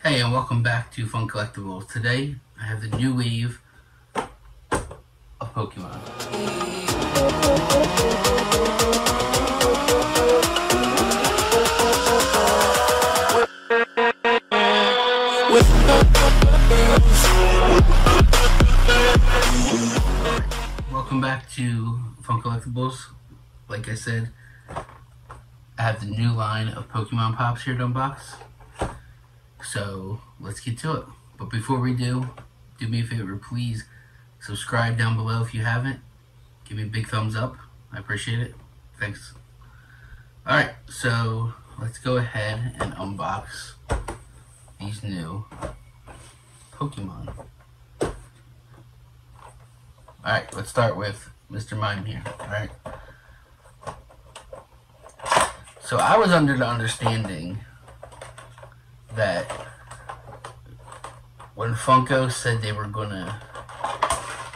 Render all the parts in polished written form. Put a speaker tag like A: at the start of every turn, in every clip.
A: Hey, and welcome back to Fun Collectibles. Today, I have the new wave of Pokemon. Welcome back to Fun Collectibles. Like I said, I have the new line of Pokemon Pops here to unbox. So let's get to it. But before we do me a favor, please subscribe down below if you haven't. Give me a big thumbs up. I appreciate it. Thanks. Alright, so let's go ahead and unbox these new Pokemon. Alright, let's start with Mr. Mime here. Alright. So I was under the understanding that when Funko said they were gonna,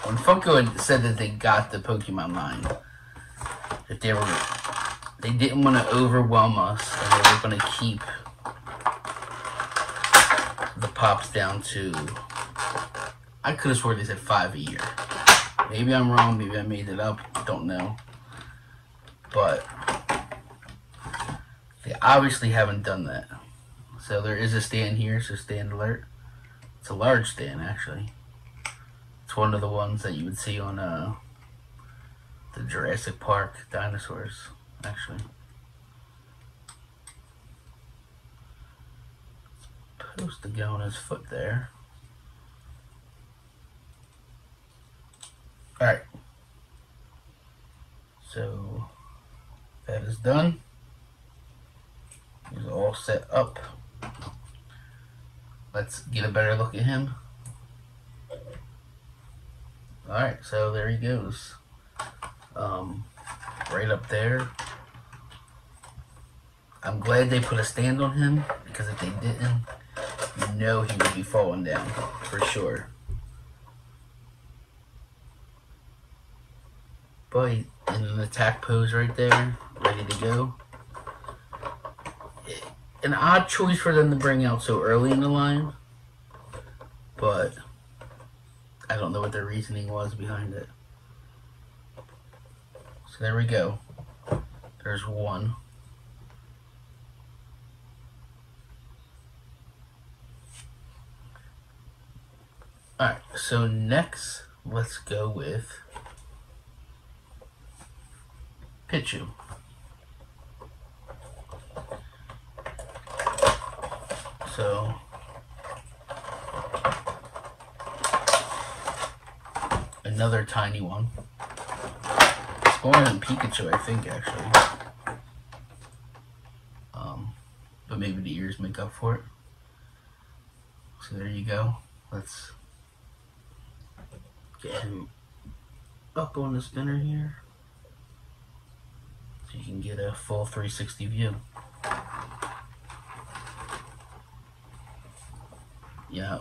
A: when Funko had said that they got the Pokemon line, that they didn't want to overwhelm us, and they were gonna keep the pops down to, I could have sworn they said 5 a year. Maybe I'm wrong, maybe I made it up, don't know. But they obviously haven't done that. So there is a stand here, so stand alert. It's a large stand, actually. It's one of the ones that you would see on the Jurassic Park dinosaurs, actually. It's supposed to go on his foot there. Alright. So that is done. He's all set up. Let's get a better look at him. Alright, so there he goes. Right up there. I'm glad they put a stand on him, because if they didn't, you know he would be falling down, for sure. But in an attack pose right there, ready to go. An odd choice for them to bring out so early in the line, but I don't know what their reasoning was behind it. So there we go. There's one. Alright, so next, let's go with Pichu. So another tiny one. Smaller than Pikachu, I think, actually. But maybe the ears make up for it. So there you go. Let's get him up on the spinner here, so you can get a full 360 view. Yeah.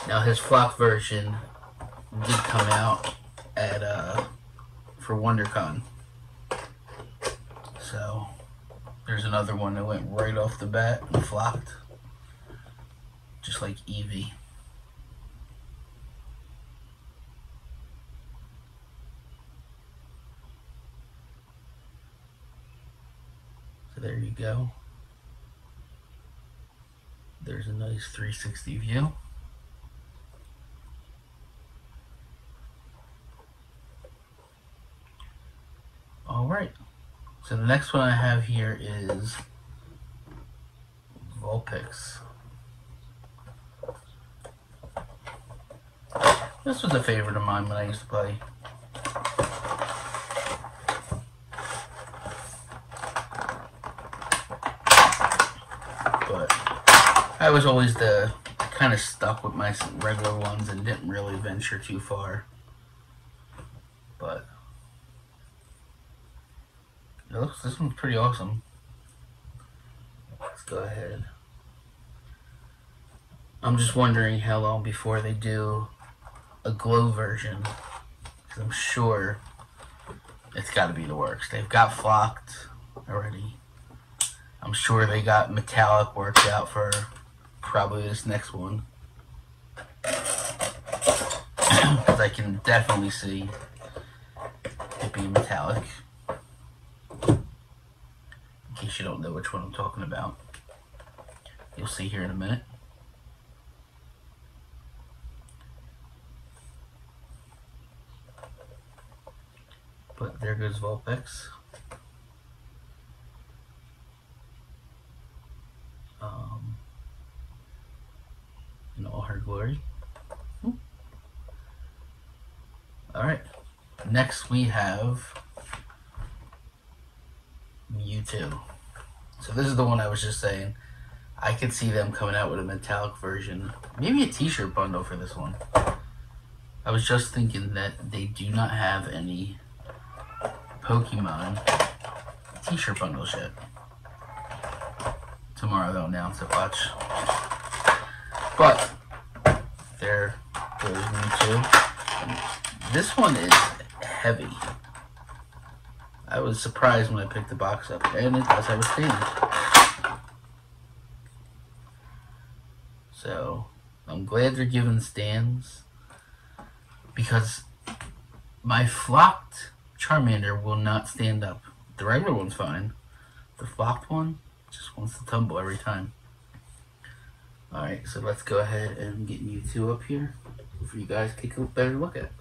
A: Now his flock version did come out at for WonderCon. So there's another one that went right off the bat and flocked, just like Eevee. So there you go. There's a nice 360 view. Alright, so the next one I have here is Pics. This was a favorite of mine when I used to play. But I was always kind of stuck with my regular ones and didn't really venture too far. But this one's pretty awesome. Let's go ahead. I'm just wondering how long before they do a glow version, because I'm sure it's got to be the works. They've got flocked already. I'm I'm sure they got metallic worked out for probably this next one. Because I can definitely see it being metallic. In case you don't know which one I'm talking about. You'll see here in a minute. But there goes Vulpix. In all her glory. Alright. Next we have Mewtwo. So this is the one I was just saying. I could see them coming out with a metallic version. Maybe a t-shirt bundle for this one. I was just thinking that they do not have any Pokemon t-shirt bundles yet. Tomorrow they'll announce it, watch. But there goes Mewtwo. This one is heavy. I was surprised when I picked the box up, and it does have a stand. So I'm glad they're giving stands, because my flocked Charmander will not stand up. The regular one's fine. The flocked one just wants to tumble every time. Alright, so let's go ahead and get Mewtwo up here for you guys to take a better look at.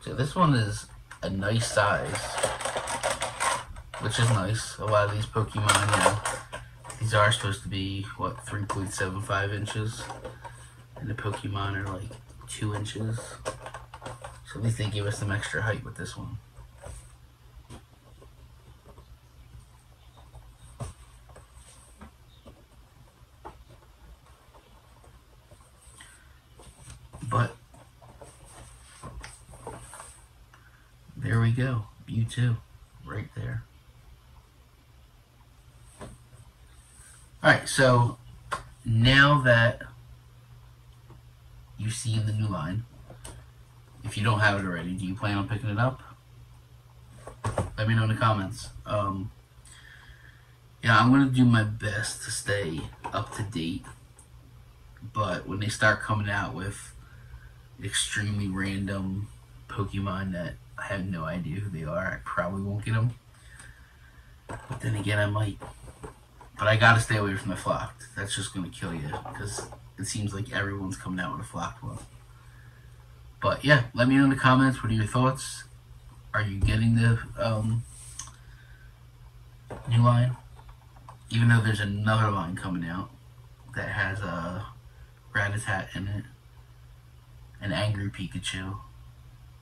A: So this one is a nice size, which is nice. A lot of these Pokemon, you know, these are supposed to be, what, 3.75 inches? And the Pokemon are like 2 inches. So at least they give us some extra height with this one. But there we go, Mewtwo, right there. Alright, so now that you've seen the new line, if you don't have it already, do you plan on picking it up? Let me know in the comments. Yeah, I'm going to do my best to stay up to date, but when they start coming out with extremely random Pokemon that I have no idea who they are, I probably won't get them. But then again, I might. But I gotta stay away from the flocked. That's just gonna kill you, because it seems like everyone's coming out with a flocked one. But yeah, let me know in the comments, what are your thoughts? Are you getting the new line? Even though there's another line coming out that has a Rattata in it, an angry Pikachu,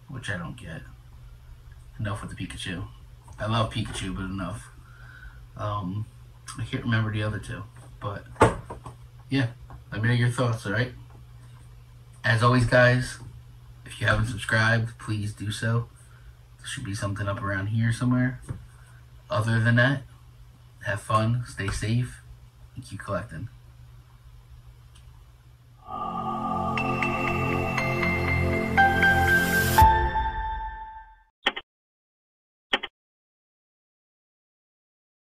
A: which I don't get. Enough with the Pikachu. I love Pikachu, but enough. I can't remember the other two, but yeah, let me know your thoughts, alright? As always, guys, if you haven't subscribed, please do so. There should be something up around here somewhere. Other than that, have fun, stay safe, and keep collecting.